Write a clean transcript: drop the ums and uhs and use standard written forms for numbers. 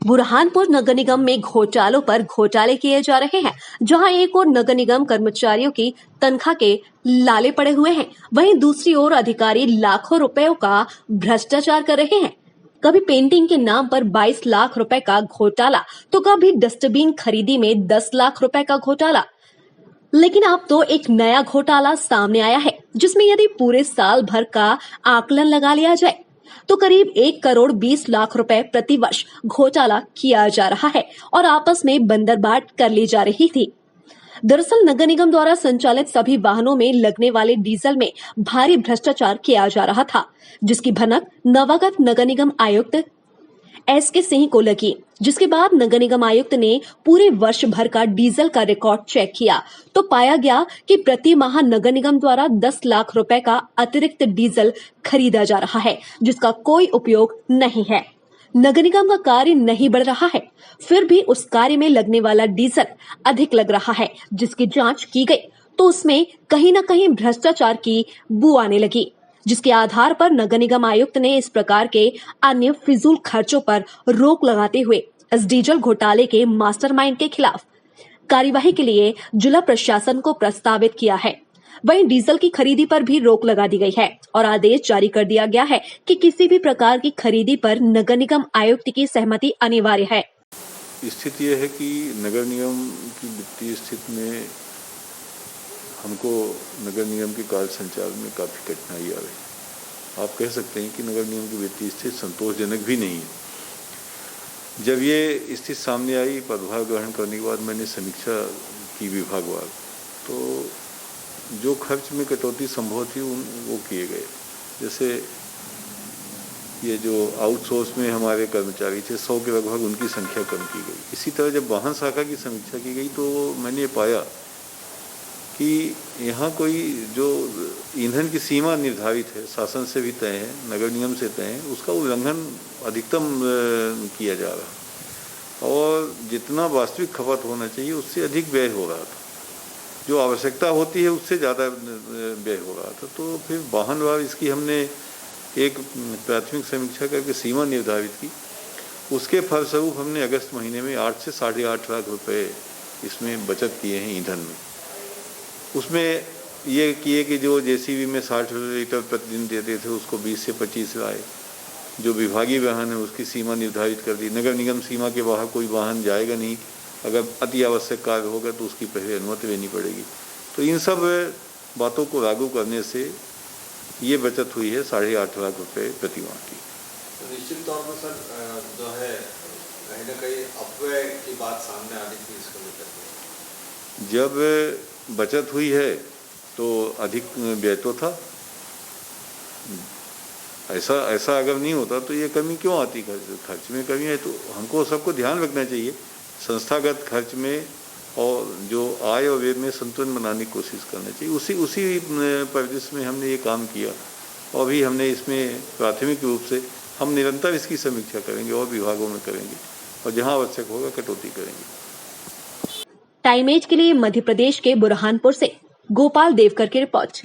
बुरहानपुर नगर निगम में घोटालों पर घोटाले किए जा रहे हैं। जहां एक ओर नगर निगम कर्मचारियों की तनख्वाह के लाले पड़े हुए हैं, वहीं दूसरी ओर अधिकारी लाखों रुपयों का भ्रष्टाचार कर रहे हैं। कभी पेंटिंग के नाम पर 22 लाख रुपए का घोटाला, तो कभी डस्टबिन खरीदी में 10 लाख रुपए का घोटाला। लेकिन अब तो एक नया घोटाला सामने आया है, जिसमें यदि पूरे साल भर का आकलन लगा लिया जाए तो करीब 1 करोड़ 20 लाख रुपए प्रति वर्ष घोटाला किया जा रहा है और आपस में बंदरबाट कर ली जा रही थी। दरअसल नगर निगम द्वारा संचालित सभी वाहनों में लगने वाले डीजल में भारी भ्रष्टाचार किया जा रहा था, जिसकी भनक नवागत नगर निगम आयुक्त SK सिंह को लगी। जिसके बाद नगर निगम आयुक्त ने पूरे वर्ष भर का डीजल का रिकॉर्ड चेक किया तो पाया गया कि प्रति माह नगर निगम द्वारा 10 लाख रुपए का अतिरिक्त डीजल खरीदा जा रहा है, जिसका कोई उपयोग नहीं है। नगर निगम का कार्य नहीं बढ़ रहा है, फिर भी उस कार्य में लगने वाला डीजल अधिक लग रहा है, जिसकी जांच की गई तो उसमें कहीं न कहीं भ्रष्टाचार की बू आने लगी, जिसके आधार पर नगर निगम आयुक्त ने इस प्रकार के अन्य फिजूल खर्चों पर रोक लगाते हुए इस डीजल घोटाले के मास्टरमाइंड के खिलाफ कार्यवाही के लिए जिला प्रशासन को प्रस्तावित किया है। वहीं डीजल की खरीदी पर भी रोक लगा दी गई है और आदेश जारी कर दिया गया है कि किसी भी प्रकार की खरीदी पर नगर निगम आयुक्त की सहमति अनिवार्य है। स्थिति यह है कि नगर निगम की वित्तीय स्थिति में हमको नगर निगम के कार्य संचालन में काफी कठिनाई आ रही है। आप कह सकते हैं कि नगर निगम की वित्तीय स्थिति संतोषजनक भी नहीं है। जब ये स्थिति सामने आई, पदभार ग्रहण करने के बाद मैंने समीक्षा की विभागवार, तो जो खर्च में कटौती संभव थी वो किए गए। जैसे ये जो आउटसोर्स में हमारे कर्मचारी थे 100 के लगभग, उनकी संख्या कम की गई। इसी तरह जब वाहन शाखा की समीक्षा की गई तो मैंने पाया कि यहाँ कोई जो ईंधन की सीमा निर्धारित है, शासन से भी तय है, नगर निगम से तय है, उसका उल्लंघन अधिकतम किया जा रहा है और जितना वास्तविक खपत होना चाहिए उससे अधिक व्यय हो रहा था। जो आवश्यकता होती है उससे ज़्यादा व्यय हो रहा था। तो फिर वाहनवार इसकी हमने एक प्राथमिक समीक्षा करके सीमा निर्धारित की। उसके फलस्वरूप हमने अगस्त महीने में 8 से 8.5 लाख रुपए इसमें बचत किए हैं ईंधन में। उसमें ये किए कि जो JCB में 60 लीटर प्रतिदिन देते थे उसको 20 से 25 लाए। जो विभागीय वाहन है उसकी सीमा निर्धारित कर दी। नगर निगम सीमा के बाहर कोई वाहन जाएगा नहीं, अगर अति आवश्यक कार्य होगा तो उसकी पहले अनुमति लेनी पड़ेगी। तो इन सब बातों को लागू करने से ये बचत हुई है 8.5 लाख रुपए प्रति माह की। तो निश्चित तौर पर सर जो है कहीं ना कहीं अपव्यय की बात सामने आने की इसको लेकर जब बचत हुई है तो अधिक व्यय तो था। ऐसा अगर नहीं होता तो ये कमी क्यों आती? खर्च में कमी है तो हमको सबको ध्यान रखना चाहिए संस्थागत खर्च में, और जो आय और व्यय में संतुलन बनाने की कोशिश करना चाहिए। उसी परिदृश्य में हमने ये काम किया और भी हमने इसमें प्राथमिक रूप से हम निरंतर इसकी समीक्षा करेंगे और विभागों में करेंगे और जहां आवश्यक होगा कटौती करेंगे। टाइम एज के लिए मध्य प्रदेश के बुरहानपुर से गोपाल देवकर की रिपोर्ट।